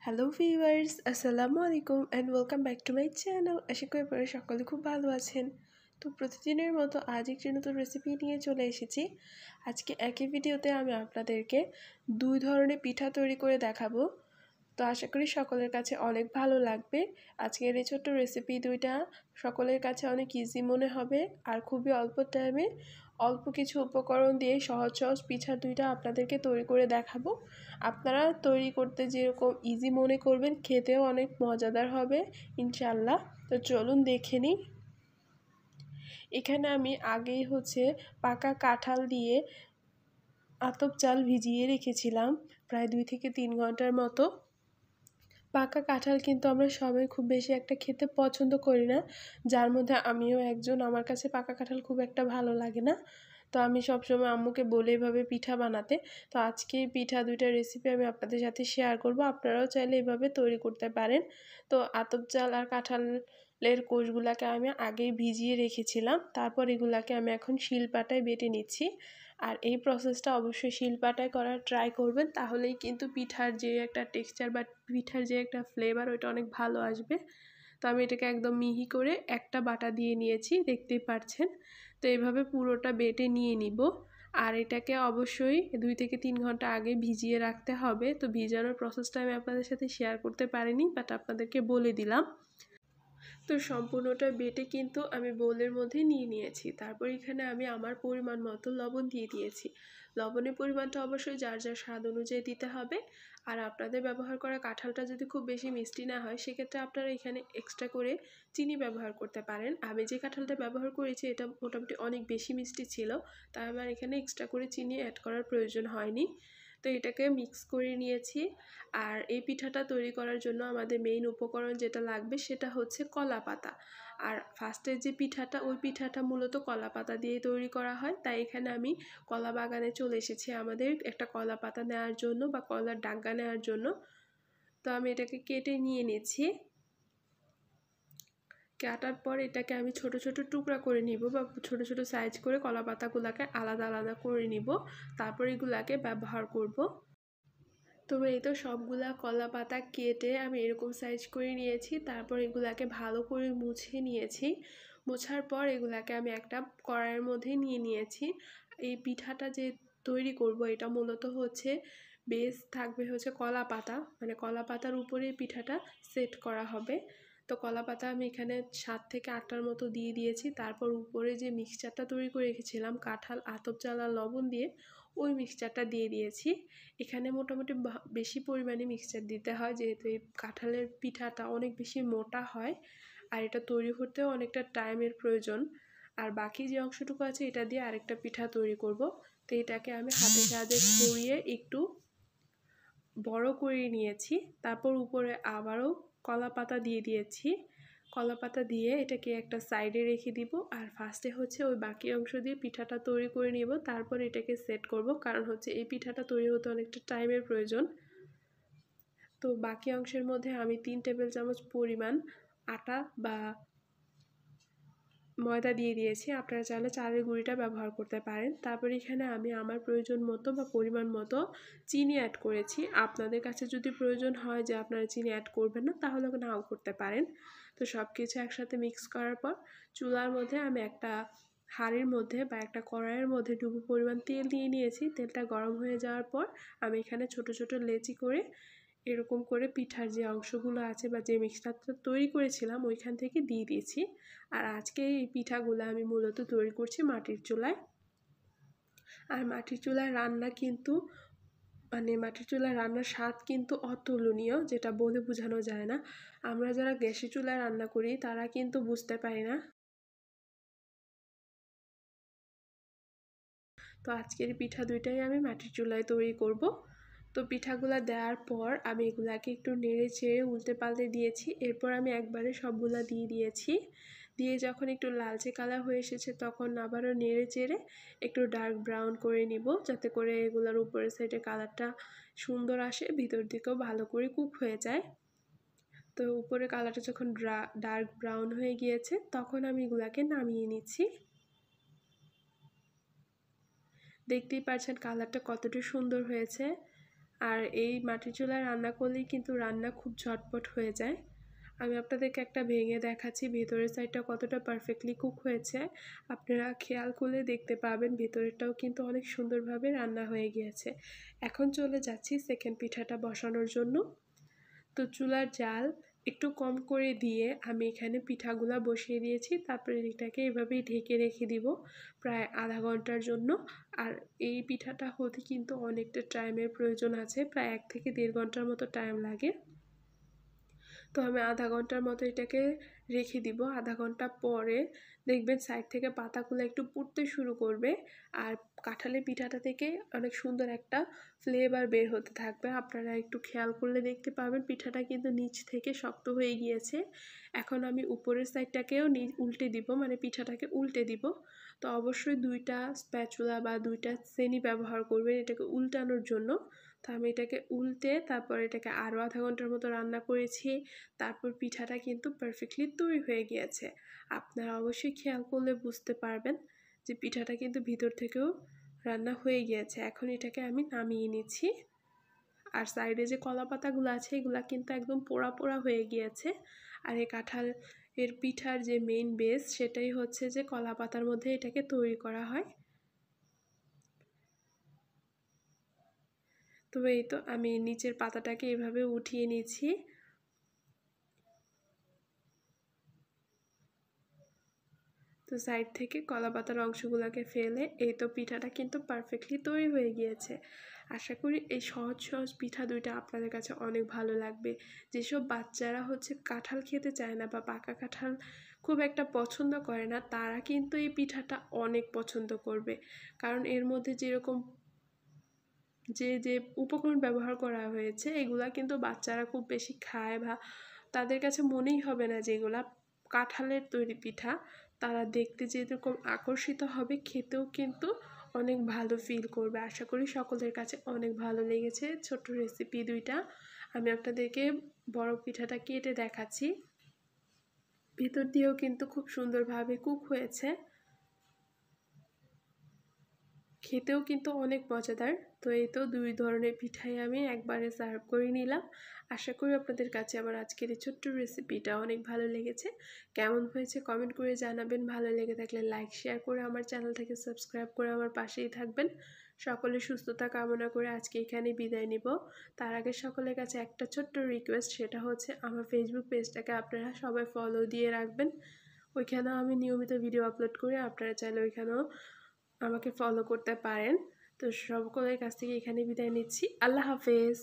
Hello viewers, আসসালামু আলাইকুম and welcome back to my channel. আশা করি আপনারা সকলে খুব ভালো আছেন। তো প্রতিদিনের মতো আজ একটি নতুন রেসিপি নিয়ে চলে এসেছি। আজকে একই ভিডিওতে আমি আপনাদেরকে দুই ধরনের পিঠা তৈরি করে দেখাবো। তো আশা করি সকলের কাছে অনেক ভালো লাগবে। আজকের এই ছোট্ট রেসিপি দুইটা সকলের কাছে অনেক ইজি মনে হবে আর খুবই অল্প টাইমে অল্প কিছু উপকরণ দিয়ে সহজ সহজ পিঠা দুইটা আপনাদেরকে তৈরি করে দেখাবো। আপনারা তৈরি করতে যেরকম ইজি মনে করবেন, খেতেও অনেক মজাদার হবে ইনশাল্লাহ। তো চলুন দেখে নিই। এখানে আমি আগেই পাকা কাঁঠাল দিয়ে আতপ চাল ভিজিয়ে রেখেছিলাম প্রায় 2 থেকে 3 ঘন্টার মতো। পাকা কাঁঠাল কিন্তু আমরা সবাই খুব বেশি একটা খেতে পছন্দ করি না, যার মধ্যে আমিও একজন। আমার কাছে পাকা কাঁঠাল খুব একটা ভালো লাগে না। তো আমি সবসময় আম্মুকে বলে এভাবে পিঠা বানাতে। তো আজকে এই পিঠা দুইটা রেসিপি আমি আপনাদের সাথে শেয়ার করব। আপনারাও চাইলে এভাবে তৈরি করতে পারেন। তো আতপ চাল আর কাঁঠালের কোষগুলাকে আমি আগেই ভিজিয়ে রেখেছিলাম, তারপর এগুলাকে আমি এখন শিলপাটায় বেটে নিচ্ছি। আর এই প্রসেসটা অবশ্যই শিলপাটায় করার ট্রাই করবেন, তাহলেই কিন্তু পিঠার যে একটা টেক্সচার বা পিঠার যে একটা ফ্লেভার ওইটা অনেক ভালো আসবে। তো আমি এটাকে একদম মিহি করে একটা বাটা দিয়ে নিয়েছি, দেখতেই পাচ্ছেন। তো এইভাবে পুরোটা বেটে নিয়ে নিব। আর এটাকে অবশ্যই 2 থেকে 3 ঘন্টা আগে ভিজিয়ে রাখতে হবে। তো ভিজানোর প্রসেসটা আমি আপনাদের সাথে শেয়ার করতে পারিনি, বাট আপনাদেরকে বলে দিলাম। তো সম্পূর্ণটা বেটে কিন্তু আমি বোলের মধ্যে নিয়ে নিয়েছি। তারপর এখানে আমি আমার পরিমাণ মতো লবণ দিয়ে দিয়েছি। লবণের পরিমাণটা অবশ্যই যার যার স্বাদ অনুযায়ী দিতে হবে। আর আপনাদের ব্যবহার করা কাঁঠালটা যদি খুব বেশি মিষ্টি না হয়, সেক্ষেত্রে আপনারা এখানে এক্সট্রা করে চিনি ব্যবহার করতে পারেন। আমি যে কাঁঠালটা ব্যবহার করেছি এটা মোটামুটি অনেক বেশি মিষ্টি ছিল, তাই আমার এখানে এক্সট্রা করে চিনি অ্যাড করার প্রয়োজন হয়নি। তো এটাকে মিক্স করে নিয়েছি। আর এই পিঠাটা তৈরি করার জন্য আমাদের মেইন উপকরণ যেটা লাগবে সেটা হচ্ছে কলা পাতা। আর ফার্স্টের যে পিঠাটা, ওই পিঠাটা মূলত কলা পাতা দিয়েই তৈরি করা হয়। তাই এখানে আমি কলা বাগানে চলে এসেছি আমাদের একটা কলা পাতা নেওয়ার জন্য বা কলার ডাঙ্গা নেওয়ার জন্য। তো আমি এটাকে কেটে নিয়ে নিয়েছি। কাটার পর এটাকে আমি ছোট ছোট টুকরা করে নিব বা ছোট ছোট সাইজ করে কলা পাতাগুলোকে আলাদা আলাদা করে নিব। তারপর এগুলাকে ব্যবহার করব। তো এই তো সবগুলা কলা পাতা কেটে আমি এরকম সাইজ করে নিয়েছি। তারপর এগুলাকে ভালো করে মুছে নিয়েছি। মোছার পর এগুলাকে আমি একটা কড়াইয়ের মধ্যে নিয়ে নিয়েছি। এই পিঠাটা যে তৈরি করব, এটা মূলত বেস থাকবে কলা পাতা, মানে কলা পাতার উপরে পিঠাটা সেট করা হবে। তো কলা পাতা আমি এখানে 7 থেকে 8টার মতো দিয়ে দিয়েছি। তারপর উপরে যে মিক্সচারটা তৈরি করে রেখেছিলাম কাঁঠাল, আতপ চাল আর লবণ দিয়ে, ওই মিক্সচারটা দিয়ে দিয়েছি। এখানে মোটামুটি বেশি পরিমাণে মিক্সচার দিতে হয়, যেহেতু এই কাঁঠালের পিঠাটা অনেক বেশি মোটা হয় আর এটা তৈরি করতেও অনেকটা টাইমের প্রয়োজন। আর বাকি যে অংশটুকু আছে এটা দিয়ে আরেকটা পিঠা তৈরি করব। তো এটাকে আমি হাতের সাহায্যে ছড়িয়ে একটু বড় করে নিয়েছি। তারপর উপরে আবারও কলা পাতা দিয়ে দিয়েছি। কলা পাতা দিয়ে এটাকে একটা সাইডে রেখে দিব। আর ফার্স্টে ওই বাকি অংশ দিয়ে পিঠাটা তৈরি করে নিব, তারপর এটাকে সেট করব, কারণ এই পিঠাটা তৈরি হতে অনেকটা টাইমের প্রয়োজন। তো বাকি অংশের মধ্যে আমি 3 টেবিল চামচ পরিমাণ আটা বা ময়দা দিয়ে দিয়েছি। আপনারা চাইলে চালের গুঁড়িটা ব্যবহার করতে পারেন। তারপর এখানে আমি আমার প্রয়োজন মতো বা পরিমাণ মতো চিনি অ্যাড করেছি। আপনাদের কাছে যদি প্রয়োজন হয় যে আপনারা চিনি অ্যাড করবেন না, তাহলে নাও করতে পারেন। তো সব কিছু একসাথে মিক্স করার পর চুলার মধ্যে আমি একটা হাঁড়ির মধ্যে বা একটা কড়াইয়ের মধ্যে ডুবো পরিমাণ তেল দিয়ে নিয়েছি। তেলটা গরম হয়ে যাওয়ার পর আমি এখানে ছোট ছোট লেচি করে এরকম করে পিঠার যে অংশগুলো আছে বা যে মিক্সচারটা তৈরি করেছিলাম ওইখান থেকে দিয়ে দিয়েছি। আর আজকে এই পিঠাগুলো আমি মূলত তৈরি করছি মাটির চুলায়। আর মাটির চুলায় রান্না কিন্তু মাটির চুলায় রান্নার স্বাদ কিন্তু অতুলনীয়, যেটা বলে বোঝানো যায় না। আমরা যারা গ্যাসের চুলায় রান্না করি তারা কিন্তু বুঝতে পারি না। তো আজকের পিঠা দুইটাই আমি মাটির চুলায় তৈরি করব। তো পিঠাগুলো দেওয়ার পর আমি এগুলাকে একটু নেড়ে চেড়ে উল্টে পাল্টে দিয়েছি। এরপর আমি একবারে সবগুলা দিয়ে দিয়েছি। দিয়ে যখন একটু লালচে কালার হয়ে এসেছে তখন আবারও নেড়ে চেড়ে একটু ডার্ক ব্রাউন করে নিব, যাতে করে এগুলোর উপরের সাইডে কালারটা সুন্দর আসে, ভিতর দিকেও ভালো করে কুক হয়ে যায়। তো উপরে কালারটা যখন ডার্ক ব্রাউন হয়ে গিয়েছে তখন আমি এগুলাকে নামিয়ে নিচ্ছি। দেখতেই পাচ্ছেন কালারটা কতটা সুন্দর হয়েছে। আর এই মাটির চুলায় রান্না করলেই কিন্তু রান্না খুব ঝটপট হয়ে যায়। আমি আপনাদেরকে একটা ভেঙে দেখাচ্ছি ভেতরের সাইডটা কতটা পারফেক্টলি কুক হয়েছে। আপনারা খেয়াল করলে দেখতে পাবেন ভেতরেরটাও কিন্তু অনেক সুন্দরভাবে রান্না হয়ে গিয়েছে। এখন চলে যাচ্ছি সেকেন্ড পিঠাটা বসানোর জন্য। তো চুলার জাল একটু কম করে দিয়ে আমি এখানে পিঠাগুলা বসিয়ে দিয়েছি। তারপরে এটাকে এভাবেই ঢেকে রেখে দিব প্রায় আধা ঘন্টার জন্য। আর এই পিঠাটা হতে কিন্তু অনেকটা টাইমের প্রয়োজন আছে, প্রায় 1 থেকে 1.5 ঘন্টার মতো টাইম লাগে। তো আমি আধা ঘন্টার মতো এটাকে রেখে দিব। আধা ঘন্টা পরে দেখবেন সাইড থেকে পাতাগুলো একটু পুড়তে শুরু করবে আর কাঁঠালের পিঠাটা থেকে অনেক সুন্দর একটা ফ্লেভার বের হতে থাকবে। আপনারা একটু খেয়াল করলে দেখতে পাবেন পিঠাটা কিন্তু নিচ থেকে শক্ত হয়ে গিয়েছে। এখন আমি উপরের সাইডটাকেও উল্টে দিব, মানে পিঠাটাকে উল্টে দিব। তো অবশ্যই 2টা স্প্যাচুলা বা 2টা চেনি ব্যবহার করবেন এটাকে উল্টানোর জন্য। তো আমি এটাকে উল্টে তারপর এটাকে আরও আধা ঘন্টার মতো রান্না করেছি। তারপর পিঠাটা কিন্তু পারফেক্টলি তৈরি হয়ে গিয়েছে। আপনারা অবশ্যই খেয়াল করলে বুঝতে পারবেন যে পিঠাটা কিন্তু ভিতর থেকেও রান্না হয়ে গিয়েছে। এখন এটাকে আমি নামিয়ে নিচ্ছি। আর সাইডে যে কলা পাতাগুলো আছে এগুলো কিন্তু একদম পোড়া পোড়া হয়ে গিয়েছে। আর এই কাঁঠাল এর পিঠার যে মেইন বেস সেটাই হচ্ছে যে কলা পাতার মধ্যে এটাকে তৈরি করা হয়। তো এই তো আমি নিচের পাতাটাকে এভাবে উঠিয়ে নিয়েছি। তো সাইড থেকে কলা পাতার অংশগুলোকে ফেলে এই তো পিঠাটা কিন্তু পারফেক্টলি তৈরি হয়ে গিয়েছে। আশা করি এই সহজ সহজ পিঠা দুইটা আপনাদের কাছে অনেক ভালো লাগবে। যেসব বাচ্চারা হচ্ছে কাঁঠাল খেতে চায় না বা পাকা কাঁঠাল খুব একটা পছন্দ করে না, তারা কিন্তু এই পিঠাটা অনেক পছন্দ করবে। কারণ এর মধ্যে যেরকম যে উপকরণ ব্যবহার করা হয়েছে এগুলা কিন্তু বাচ্চারা খুব বেশি খায় বা তাদের কাছে মনেই হবে না যে এগুলা কাঁঠালের তৈরি পিঠা। তারা দেখতে যেরকম আকর্ষিত হবে খেতেও কিন্তু অনেক ভালো ফিল করবে। আশা করি সকলের কাছে অনেক ভালো লেগেছে ছোট্ট রেসিপি দুইটা। আমি আপনাদেরকে বড় পিঠাটা কেটে দেখাচ্ছি। ভিতর দিয়েও কিন্তু খুব সুন্দরভাবে কুক হয়েছে, খেতেও কিন্তু অনেক মজাদার। তো এই তো 2 ধরনের পিঠাই আমি একবারে সার্ভ করে নিলাম। আশা করি আপনাদের কাছে আমার আজকের এই ছোট্ট রেসিপিটা অনেক ভালো লেগেছে। কেমন হয়েছে কমেন্ট করে জানাবেন। ভালো লেগে থাকলে লাইক শেয়ার করে আমার চ্যানেলটাকে সাবস্ক্রাইব করে আমার পাশেই থাকবেন। সকলের সুস্থতা কামনা করে আজকে এখানে বিদায় নিব। তার আগে সকলের কাছে একটা ছোট্ট রিকোয়েস্ট, সেটা হচ্ছে আমার ফেসবুক পেজটাকে আপনারা সবাই ফলো দিয়ে রাখবেন। ওইখানেও আমি নিয়মিত ভিডিও আপলোড করি, আপনারা চাইলে ওইখানেও আমাকে ফলো করতে পারেন। তো সকলের কাছ থেকে এখানে বিদায় নিচ্ছি। আল্লাহ হাফেজ।